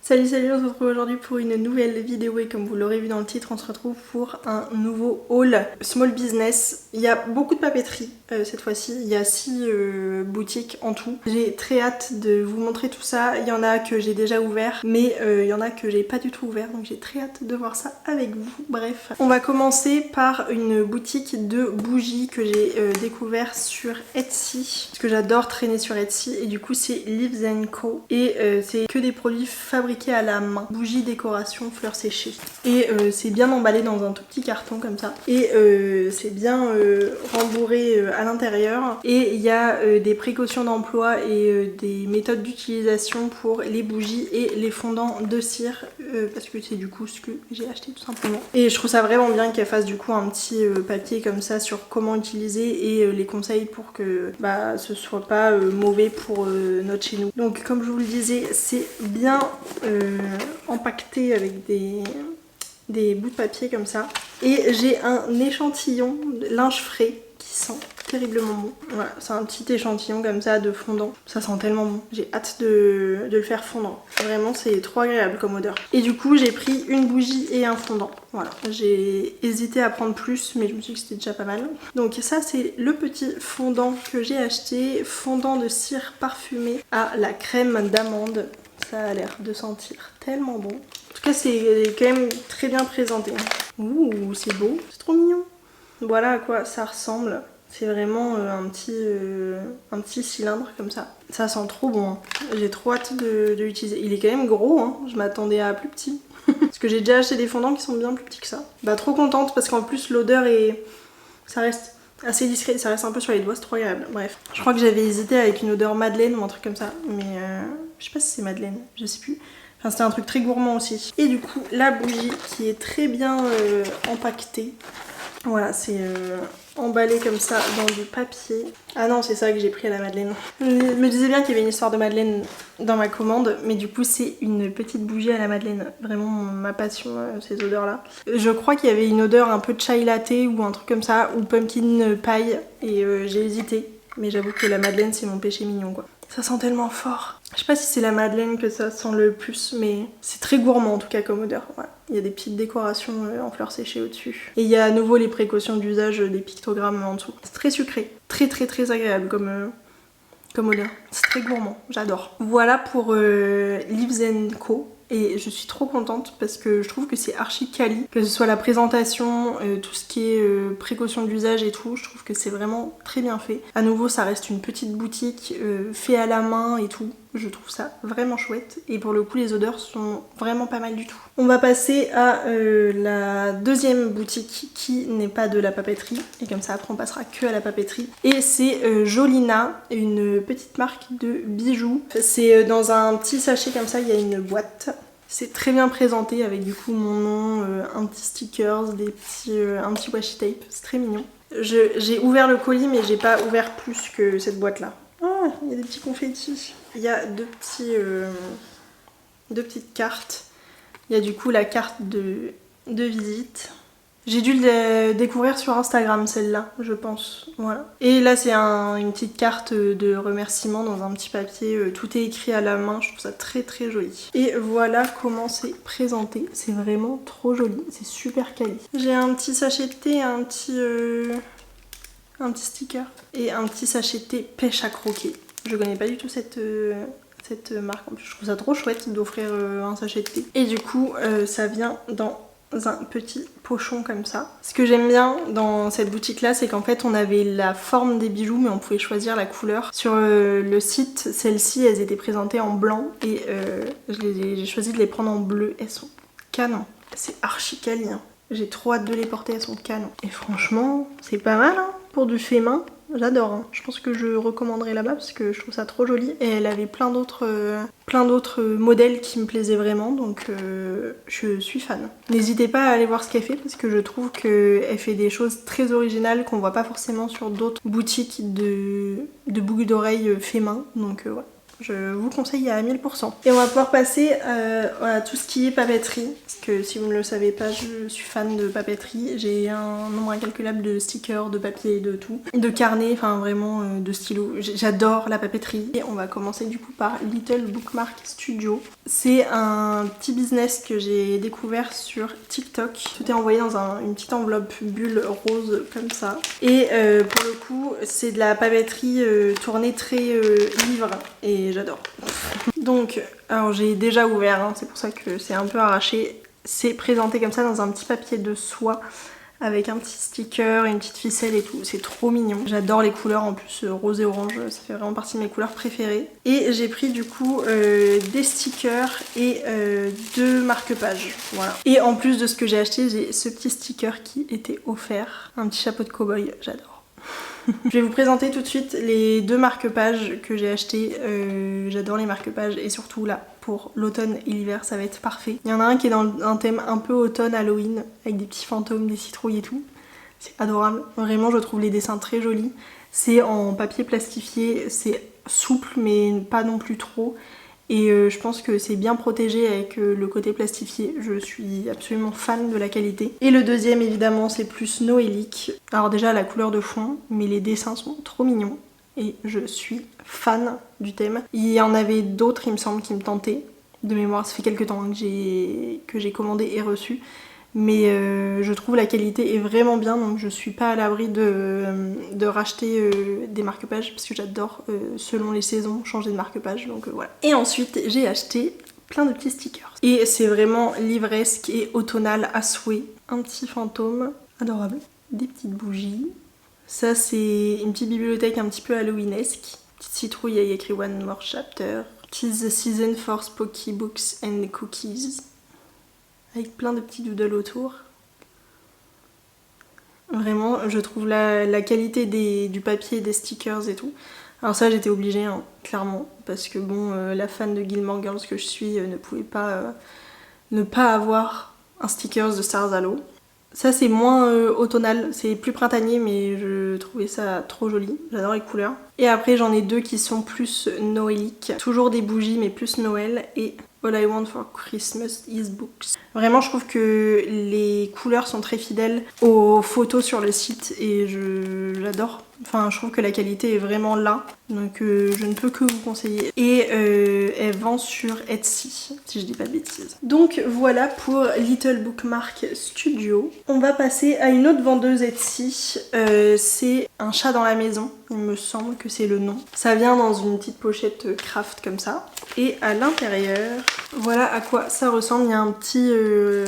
Salut, on se retrouve aujourd'hui pour une nouvelle vidéo et comme vous l'aurez vu dans le titre, on se retrouve pour un nouveau haul small business. Il y a beaucoup de papeterie cette fois-ci, il y a 6 boutiques en tout. J'ai très hâte de vous montrer tout ça. Il y en a que j'ai déjà ouvert, mais il y en a que j'ai pas du tout ouvert, donc j'ai très hâte de voir ça avec vous. Bref, on va commencer par une boutique de bougies que j'ai découvert sur Etsy, parce que j'adore traîner sur Etsy, et du coup c'est Leaves & Co. Et c'est que des produits fabriqués à la main, bougies, décoration, fleurs séchées. Et c'est bien emballé dans un tout petit carton comme ça. Et c'est bien rembourré à l'intérieur. Et il y a des précautions d'emploi et des méthodes d'utilisation pour les bougies et les fondants de cire. Parce que c'est du coup ce que j'ai acheté tout simplement. Et je trouve ça vraiment bien qu'elle fasse du coup un petit papier comme ça sur comment utiliser et les conseils pour que ce soit pas mauvais pour notre chez nous. Donc comme je vous le disais, c'est bien empaqueté avec des bouts de papier comme ça. Et j'ai un échantillon de linge frais qui sent terriblement bon. Voilà, c'est un petit échantillon comme ça de fondant. Ça sent tellement bon. J'ai hâte de le faire fondre. Vraiment, c'est trop agréable comme odeur. Et du coup, j'ai pris une bougie et un fondant. Voilà, j'ai hésité à prendre plus, mais je me suis dit que c'était déjà pas mal. Donc ça, c'est le petit fondant que j'ai acheté. Fondant de cire parfumé à la crème d'amande. Ça a l'air de sentir tellement bon. En tout cas, c'est quand même très bien présenté. Ouh, c'est beau. C'est trop mignon. Voilà à quoi ça ressemble. C'est vraiment un petit cylindre comme ça. Ça sent trop bon. Hein. J'ai trop hâte de l'utiliser. Il est quand même gros. Hein. Je m'attendais à plus petit. Parce que j'ai déjà acheté des fondants qui sont bien plus petits que ça. Trop contente parce qu'en plus l'odeur est... Ça reste assez discret. Ça reste un peu sur les doigts. C'est trop agréable. Bref. Je crois que j'avais hésité avec une odeur madeleine ou un truc comme ça. Mais je sais pas si c'est madeleine. Je sais plus. Enfin, c'était un truc très gourmand aussi. Et du coup, la bougie qui est très bien empaquetée. Voilà, c'est emballé comme ça dans du papier. Ah non, c'est ça que j'ai pris à la madeleine. Je me disais bien qu'il y avait une histoire de madeleine dans ma commande, mais du coup c'est une petite bougie à la madeleine. Vraiment ma passion, ces odeurs-là. Je crois qu'il y avait une odeur un peu chai latte ou un truc comme ça, ou pumpkin pie, et j'ai hésité. Mais j'avoue que la madeleine c'est mon péché mignon quoi. Ça sent tellement fort. Je sais pas si c'est la madeleine que ça sent le plus, mais c'est très gourmand en tout cas comme odeur. Voilà. Il y a des petites décorations en fleurs séchées au-dessus. Et il y a à nouveau les précautions d'usage des pictogrammes en dessous. C'est très sucré, très agréable comme odeur. C'est très gourmand, j'adore. Voilà pour Leaves & Co. Et je suis trop contente parce que je trouve que c'est archi quali. Que ce soit la présentation, tout ce qui est précaution d'usage et tout, je trouve que c'est vraiment très bien fait. À nouveau, ça reste une petite boutique fait à la main et tout. Je trouve ça vraiment chouette. Et pour le coup, les odeurs sont vraiment pas mal du tout. On va passer à la deuxième boutique qui n'est pas de la papeterie. Et comme ça, après, on passera que à la papeterie. Et c'est Jolina, une petite marque de bijoux. C'est dans un petit sachet comme ça, il y a une boîte. C'est très bien présenté avec du coup mon nom, un petit stickers, un petit washi tape. C'est très mignon. J'ai ouvert le colis, mais j'ai pas ouvert plus que cette boîte-là. Ah, il y a des petits confettis. Il y a deux petites cartes. Il y a du coup la carte de visite. J'ai dû le découvrir sur Instagram celle-là, je pense. Voilà. Et là c'est une petite carte de remerciement dans un petit papier. Tout est écrit à la main, je trouve ça très joli. Et voilà comment c'est présenté. C'est vraiment trop joli, c'est super quali. J'ai un petit sachet de thé, un petit sticker et un petit sachet de thé pêche à croquer. Je connais pas du tout cette marque. En plus, je trouve ça trop chouette d'offrir un sachet de thé. Et du coup, ça vient dans un petit pochon comme ça. Ce que j'aime bien dans cette boutique là, c'est qu'en fait on avait la forme des bijoux mais on pouvait choisir la couleur. Sur le site, celles-ci elles étaient présentées en blanc et j'ai choisi de les prendre en bleu. Elles sont canon. C'est archi quali. Hein. J'ai trop hâte de les porter, elles sont canon. Et franchement, c'est pas mal hein, pour du fait main. J'adore, hein. Je pense que je recommanderais là-bas parce que je trouve ça trop joli. Et elle avait plein d'autres modèles qui me plaisaient vraiment, donc je suis fan. N'hésitez pas à aller voir ce qu'elle fait parce que je trouve qu'elle fait des choses très originales qu'on voit pas forcément sur d'autres boutiques de boucles d'oreilles fait main. Donc ouais, Je vous conseille à 1000%. Et on va pouvoir passer à tout ce qui est papeterie. Parce que si vous ne le savez pas, je suis fan de papeterie. J'ai un nombre incalculable de stickers, de papier, de tout. De carnets, enfin vraiment de stylos. J'adore la papeterie. Et on va commencer du coup par Little Bookmark Studio. C'est un petit business que j'ai découvert sur TikTok. Tout est envoyé dans une petite enveloppe bulle rose comme ça. Et pour le coup, c'est de la papeterie tournée très livre. Et j'adore. Donc, alors j'ai déjà ouvert, hein, c'est pour ça que c'est un peu arraché. C'est présenté comme ça dans un petit papier de soie avec un petit sticker, une petite ficelle et tout. C'est trop mignon. J'adore les couleurs en plus rose et orange, ça fait vraiment partie de mes couleurs préférées. Et j'ai pris du coup des stickers et 2 marque-pages. Voilà. Et en plus de ce que j'ai acheté, j'ai ce petit sticker qui était offert. Un petit chapeau de cow-boy, j'adore. Je vais vous présenter tout de suite les 2 marque-pages que j'ai achetés. J'adore les marque-pages et surtout là pour l'automne et l'hiver ça va être parfait. Il y en a un qui est dans un thème un peu automne Halloween avec des petits fantômes, des citrouilles et tout. C'est adorable. Vraiment je trouve les dessins très jolis. C'est en papier plastifié, c'est souple mais pas non plus trop. Et je pense que c'est bien protégé avec le côté plastifié. Je suis absolument fan de la qualité. Et le deuxième évidemment c'est plus noélique. Alors déjà la couleur de fond, mais les dessins sont trop mignons. Et je suis fan du thème. Il y en avait d'autres il me semble qui me tentaient. De mémoire ça fait quelques temps que j'ai commandé et reçu. Mais je trouve la qualité est vraiment bien, donc je suis pas à l'abri de racheter des marque-pages parce que j'adore selon les saisons changer de marque-page, donc voilà. Et ensuite j'ai acheté plein de petits stickers. Et c'est vraiment livresque et automnal à souhait. Un petit fantôme, adorable. Des petites bougies. Ça c'est une petite bibliothèque un petit peu halloweenesque. Petite citrouille avec écrit One More Chapter. 'Tis the season for spooky books and cookies. Avec plein de petits doodles autour. Vraiment, je trouve la qualité du papier, des stickers et tout. Alors ça, j'étais obligée, hein, clairement, parce que bon, la fan de Gilmore Girls que je suis ne pouvait pas ne pas avoir un stickers de Stars Hollow. Ça, c'est moins automnal, c'est plus printanier, mais je trouvais ça trop joli. J'adore les couleurs. Et après, j'en ai 2 qui sont plus noéliques. Toujours des bougies, mais plus Noël. Et All I Want for Christmas is Books. Vraiment, je trouve que les couleurs sont très fidèles aux photos sur le site et j'adore. Enfin, je trouve que la qualité est vraiment là, donc je ne peux que vous conseiller. Et elle vend sur Etsy, si je dis pas de bêtises. Donc voilà pour Little Bookmark Studio. On va passer à une autre vendeuse Etsy. C'est Un chat dans la maison, il me semble que c'est le nom. Ça vient dans une petite pochette craft comme ça. Et à l'intérieur, voilà à quoi ça ressemble. Il y a un petit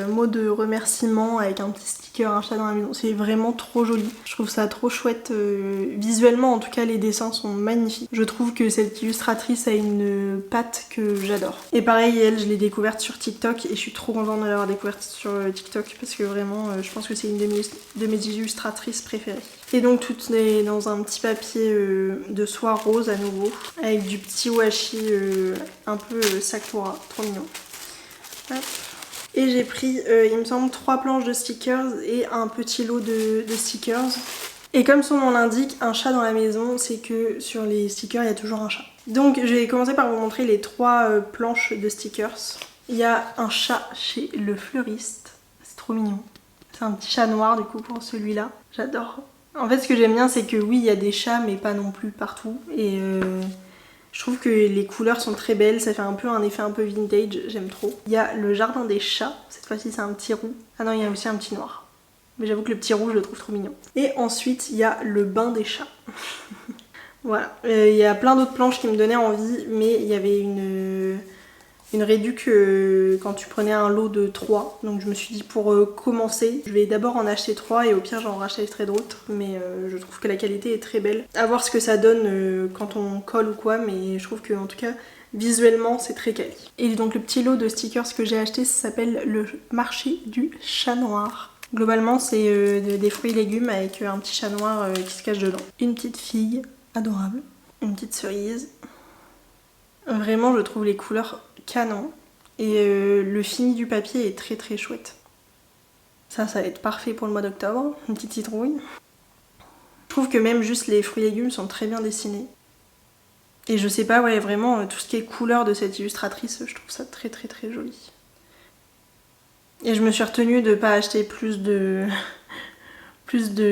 mot de remerciement avec un petit sticker, un chat dans la maison. C'est vraiment trop joli. Je trouve ça trop chouette. Visuellement, en tout cas, les dessins sont magnifiques. Je trouve que cette illustratrice a une patte que j'adore. Et pareil, elle, je l'ai découverte sur TikTok et je suis trop contente de l'avoir découverte sur TikTok parce que vraiment, je pense que c'est une de mes illustratrices préférées. Et donc, tout est dans un petit papier de soie rose à nouveau avec du petit washi un peu Sakura, trop mignon. Hop. Et j'ai pris, il me semble, 3 planches de stickers et un petit lot de stickers. Et comme son nom l'indique, un chat dans la maison, c'est que sur les stickers, il y a toujours un chat. Donc je vais commencer par vous montrer les 3 planches de stickers. Il y a un chat chez le fleuriste, c'est trop mignon. C'est un petit chat noir du coup pour celui-là, j'adore. En fait ce que j'aime bien c'est que oui il y a des chats mais pas non plus partout. Et je trouve que les couleurs sont très belles, ça fait un peu un effet un peu vintage, j'aime trop. Il y a le jardin des chats, cette fois-ci c'est un petit roux. Ah non il y a aussi un petit noir. Mais j'avoue que le petit rouge je le trouve trop mignon. Et ensuite il y a le bain des chats. Voilà, il y a plein d'autres planches qui me donnaient envie, mais il y avait une réduc quand tu prenais un lot de 3. Donc je me suis dit pour commencer, je vais d'abord en acheter 3 et au pire j'en rachèterai d'autres. Mais je trouve que la qualité est très belle. À voir ce que ça donne quand on colle ou quoi, mais je trouve que en tout cas visuellement c'est très quali. Et donc le petit lot de stickers que j'ai acheté, ça s'appelle le marché du chat noir. Globalement c'est des fruits et légumes avec un petit chat noir qui se cache dedans. Une petite figue, adorable. Une petite cerise. Vraiment je trouve les couleurs canon. Et le fini du papier est très très chouette. Ça va être parfait pour le mois d'octobre. Une petite citrouille. Je trouve que même juste les fruits et légumes sont très bien dessinés. Et je sais pas, ouais, vraiment, tout ce qui est couleur de cette illustratrice, je trouve ça très très très joli. Et je me suis retenue de pas acheter plus de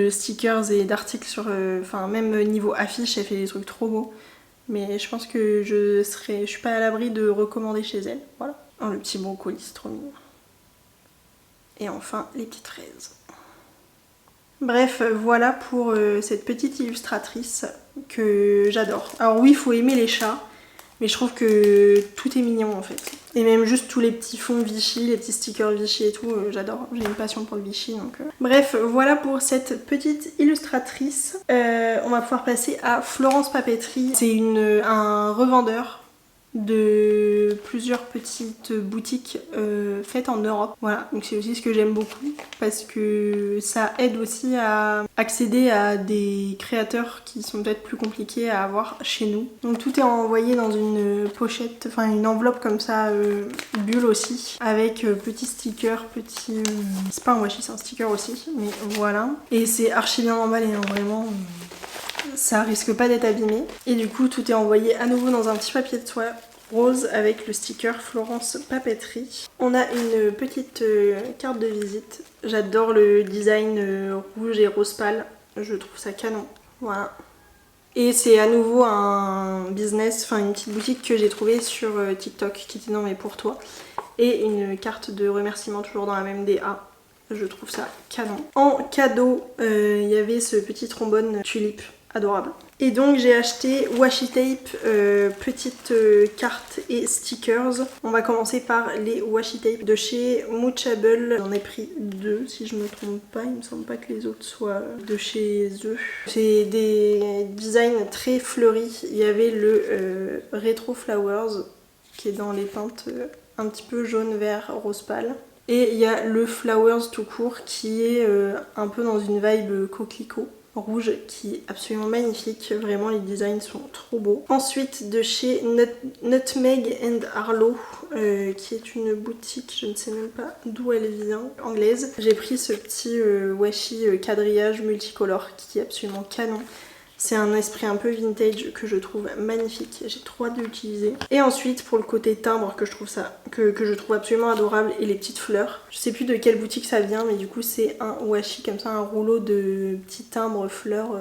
stickers et d'articles sur... Enfin, même niveau affiche, elle fait des trucs trop beaux. Mais je pense que je suis pas à l'abri de recommander chez elle. Voilà. Oh, le petit brocoli, c'est trop mignon. Et enfin, les petites fraises. Bref, voilà pour cette petite illustratrice que j'adore. Alors oui, il faut aimer les chats, mais je trouve que tout est mignon en fait. Et même juste tous les petits fonds Vichy, les petits stickers Vichy et tout, j'adore. J'ai une passion pour le Vichy donc... Bref, voilà pour cette petite illustratrice. On va pouvoir passer à Florence Papeterie. C'est un revendeur de plusieurs petites boutiques faites en Europe. Voilà, donc c'est aussi ce que j'aime beaucoup parce que ça aide aussi à accéder à des créateurs qui sont peut-être plus compliqués à avoir chez nous. Donc tout est envoyé dans une pochette, enfin une enveloppe comme ça, bulle aussi, avec petits stickers, petits... C'est pas un washi, c'est un sticker aussi, mais voilà. Et c'est archi bien emballé, hein, vraiment... Ça risque pas d'être abîmé. Et du coup, tout est envoyé à nouveau dans un petit papier de soie rose avec le sticker Florence Papeterie. On a une petite carte de visite. J'adore le design rouge et rose pâle. Je trouve ça canon. Voilà. Et c'est à nouveau un business, enfin une petite boutique que j'ai trouvée sur TikTok qui était dans mes pour toi. Et une carte de remerciement toujours dans la même DA. Je trouve ça canon. En cadeau, il y avait ce petit trombone tulipe. Adorable. Et donc j'ai acheté washi tape, petites cartes et stickers. On va commencer par les washi tape de chez Moochable. J'en ai pris 2 si je me trompe pas, il me semble pas que les autres soient de chez eux. C'est des designs très fleuris. Il y avait le Retro Flowers qui est dans les teintes un petit peu jaune, vert, rose pâle. Et il y a le Flowers tout court qui est un peu dans une vibe coquelicot rouge qui est absolument magnifique, vraiment les designs sont trop beaux. Ensuite de chez Nutmeg and Arlo, qui est une boutique, je ne sais même pas d'où elle vient, anglaise. J'ai pris ce petit washi quadrillage multicolore qui est absolument canon. C'est un esprit un peu vintage que je trouve magnifique, j'ai trop hâte de l'utiliser. Et ensuite pour le côté timbre que je trouve absolument adorable et les petites fleurs. Je sais plus de quelle boutique ça vient mais du coup c'est un washi comme ça, un rouleau de petits timbres fleurs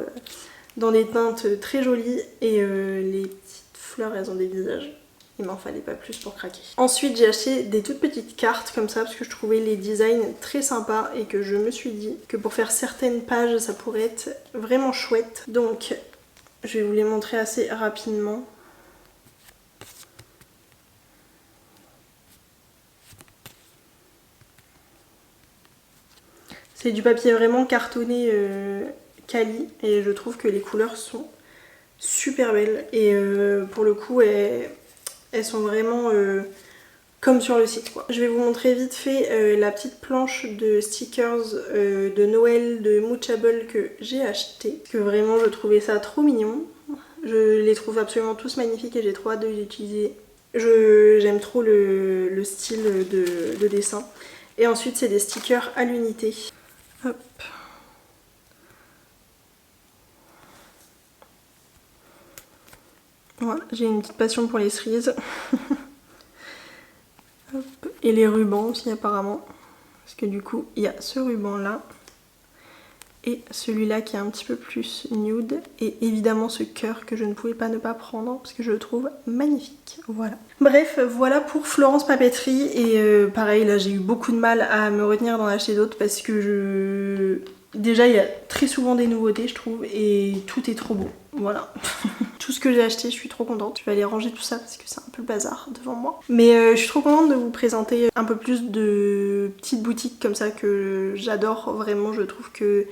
dans des teintes très jolies et les petites fleurs elles ont des visages. Il m'en fallait pas plus pour craquer. Ensuite j'ai acheté des toutes petites cartes comme ça parce que je trouvais les designs très sympas et que je me suis dit que pour faire certaines pages ça pourrait être vraiment chouette. Donc je vais vous les montrer assez rapidement. C'est du papier vraiment cartonné quali et je trouve que les couleurs sont super belles et pour le coup elles sont vraiment comme sur le site quoi. Je vais vous montrer vite fait la petite planche de stickers de Noël de Moochable que j'ai acheté. Que vraiment je trouvais ça trop mignon. Je les trouve absolument tous magnifiques et j'ai trop hâte de les utiliser. J'aime trop le style de dessin. Et ensuite c'est des stickers à l'unité. Hop. Voilà, j'ai une petite passion pour les cerises. Hop. Et les rubans aussi apparemment. Parce que du coup, il y a ce ruban là. Et celui-là qui est un petit peu plus nude. Et évidemment ce cœur que je ne pouvais pas ne pas prendre. Parce que je le trouve magnifique. Voilà. Bref, voilà pour Florence Papeterie. Et pareil, là j'ai eu beaucoup de mal à me retenir d'en acheter d'autres. Parce que déjà, il y a très souvent des nouveautés, je trouve, et tout est trop beau. Voilà. Tout ce que j'ai acheté, je suis trop contente. Je vais aller ranger tout ça parce que c'est un peu le bazar devant moi. Mais je suis trop contente de vous présenter un peu plus de petites boutiques comme ça que j'adore. Vraiment, je trouve que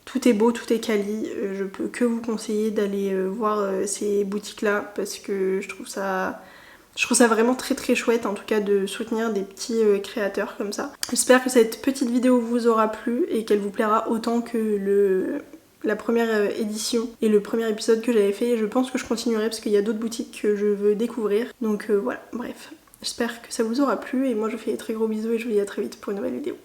tout est beau, tout est quali. Je peux que vous conseiller d'aller voir ces boutiques-là parce que je trouve ça vraiment très très chouette en tout cas de soutenir des petits créateurs comme ça. J'espère que cette petite vidéo vous aura plu et qu'elle vous plaira autant que la première édition et le premier épisode que j'avais fait. Je pense que je continuerai parce qu'il y a d'autres boutiques que je veux découvrir. Donc voilà, bref. J'espère que ça vous aura plu et moi je vous fais des très gros bisous et je vous dis à très vite pour une nouvelle vidéo.